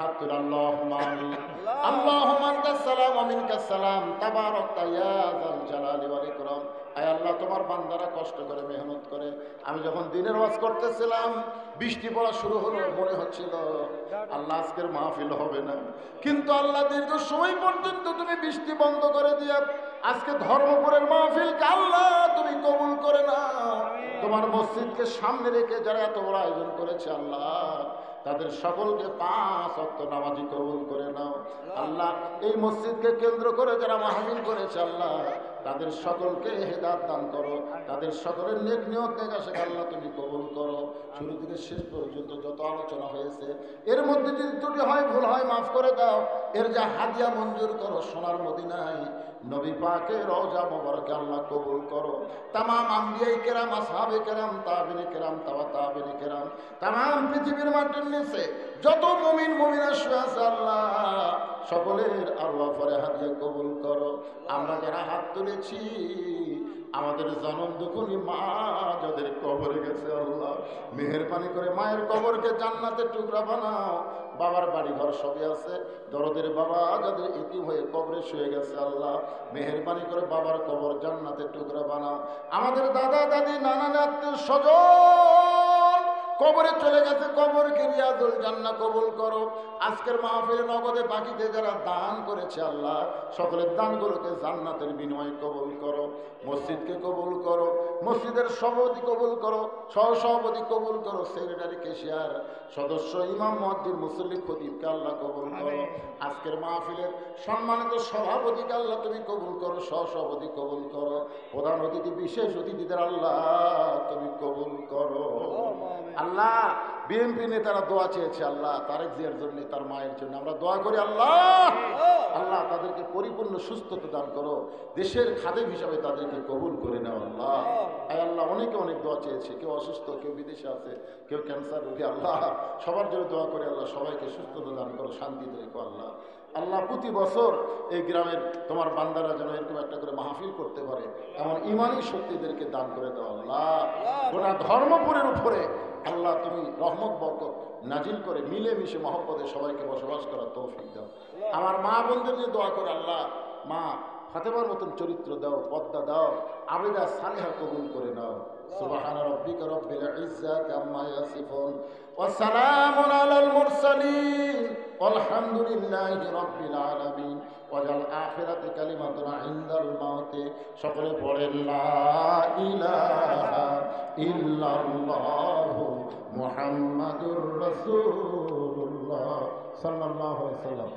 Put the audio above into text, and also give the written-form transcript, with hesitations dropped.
হাত তুলে আল্লাহুম্মা আমিন। আল্লাহুম্মা আনতাস সালাম ওয়া মিনকাস সালাম তাবারাকতা ইয়া যাল জালালি ওয়াল ইকরাম। আয় আল্লাহ, তোমার বান্দারা কষ্ট করে মেহনত করে। আমি যখন দিনের ওয়াজ করতেছিলাম, বৃষ্টি পড়া শুরু হলো, মনে হচ্ছিল আল্লাহ আজকের মাহফিল হবে না, কিন্তু আল্লাহ দীর্ঘ সময় পর্যন্ত তুমি বৃষ্টি বন্ধ করে দিয়ে আজকে ধর্মপুরের মাহফিলকে আল্লাহ তুমি কবুল করে নাও। তোমার মসজিদকে সামনে রেখে যারা এত বড় আয়োজন করেছে আল্লাহ, তাদের সকলকে 5 ওয়াক্ত নামাজি কবুল করে নাও। আল্লাহ, এই মসজিদকে কেন্দ্র করে যারা মাহফিল করেছে আল্লাহ, তাদের সকলকে হেদায়েত দান করো, তাদের সকলের নেক নিয়ত নেক আশা আল্লাহ তুমি কবুল করো। শুরু থেকে শেষ পর্যন্ত যত আলোচনা হয়েছে, এর মধ্যে যদি ত্রুটি হয়, ভুল হয়, মাফ করে দাও। এর যা হাদিয়া মঞ্জুর করো সোনার মদিনায় নবী পাকের রওজা মোবারকে আল্লাহ কবুল করো। তামাম আম্বিয়ায়ে কেরাম, আসহাবে কেরাম, তাবিঈনে কেরাম, তাবিঈনে কেরাম, তামাম পৃথিবীর মাটির নিচে যত মুমিন মুমিনা শুয়ে আছে আল্লাহ, সকলের আল্লাহ পরে হাদিয়া কবুল করো। আমরা যারা হাত তুলেছি, আমাদের জনম দুঃখী মা যাদের কবরে গেছে আল্লাহ, মেহেরবানি করে মায়ের কবরকে জান্নাতের টুকরা বানাও। বাবার বাড়ি ঘর সবই আছে, দরদের বাবা যাদের ইতিম হয়ে কবরে শুয়ে গেছে আল্লাহ, মেহেরবানি করে বাবার কবর জান্নাতের টুকরা বানাও। আমাদের দাদা দাদি নানা আত্মীয় স্বজন কবরে চলে গেছে, কবরকে রিয়াজুল জান্নাহ কবুল করো। আজকের মাহফিলে নগদে বাকিতে যারা দান করেছে আল্লাহ, সকলের দানগুলোকে জান্নাতের বিনিময়ে কবুল করো। মসজিদকে কবুল করো, মসজিদের সভাপতি কবুল করো, সহসভাপতি কবুল করো, সেক্রেটারি, কেশিয়ার, সদস্য, ইমাম, মুয়াজ্জিন, মুসল্লি, খতিবকে আল্লাহ কবুল করো। আজকের মাহফিলের সম্মানিত সভাপতিকে আল্লাহ তুমি কবুল করো, সহসভাপতি কবুল করো, প্রধান অতিথি, বিশেষ অতিথিদের আল্লাহ তুমি কবুল করো। আল্লাহ, বিএনপি নেতারা দোয়া চেয়েছে আল্লাহ, তারেক জিয়ার জন্য, তার মায়ের জন্য আমরা দোয়া করি আল্লাহ। আল্লাহ, তাদেরকে পরিপূর্ণ সুস্থতা দান করো, দেশের খাদেম হিসাবে তাদেরকে কবুল করে নাও আল্লাহ। আল্লাহ, অনেকে অনেক দোয়া চেয়েছে, কেউ অসুস্থ, কেউ বিদেশে আছে, কেউ ক্যান্সার রোগী আল্লাহ, সবার জন্য দোয়া করে আল্লাহ, সবাইকে সুস্থতা দান করো, শান্তিতে রেখো আল্লাহ। আল্লাহ, প্রতি বছর এই গ্রামের তোমার বান্দারা যেন এরকম একটা করে মাহফিল করতে পারে, এমন ইমানি শক্তিদেরকে দান করে দাও আল্লাহ। গোটা ধর্মপুরের উপরে আল্লাহ তুমি রহমত বরকত নাজিল করে মিলেমিশে মহব্বতে সবাইকে বসবাস করার তৌফিক দাও। আমার মা বোনদের যে দোয়া করে আল্লাহ, মা ফাতেমার মতন চরিত্র দাও, পদ্মা দাও, আবেদা সালেহা কবুল করে নাও। সুবহান রাব্বিকা রাব্বিল ইজ্জাতি আম্মা ইয়াসিফুন ওয়া সালামুন আলাল মুরসালিন আলহামদুলিল্লাহি রাব্বিল আলামিন। ওয়াজাল আখিরাতি কালিমাতুন ইনদাল মাউতি। সকলে পড়েন লা ইলাহা ইল্লাল্লাহু মুহাম্মাদুর রাসূলুল্লাহ সাল্লাল্লাহু আলাইহি ওয়াসাল্লাম।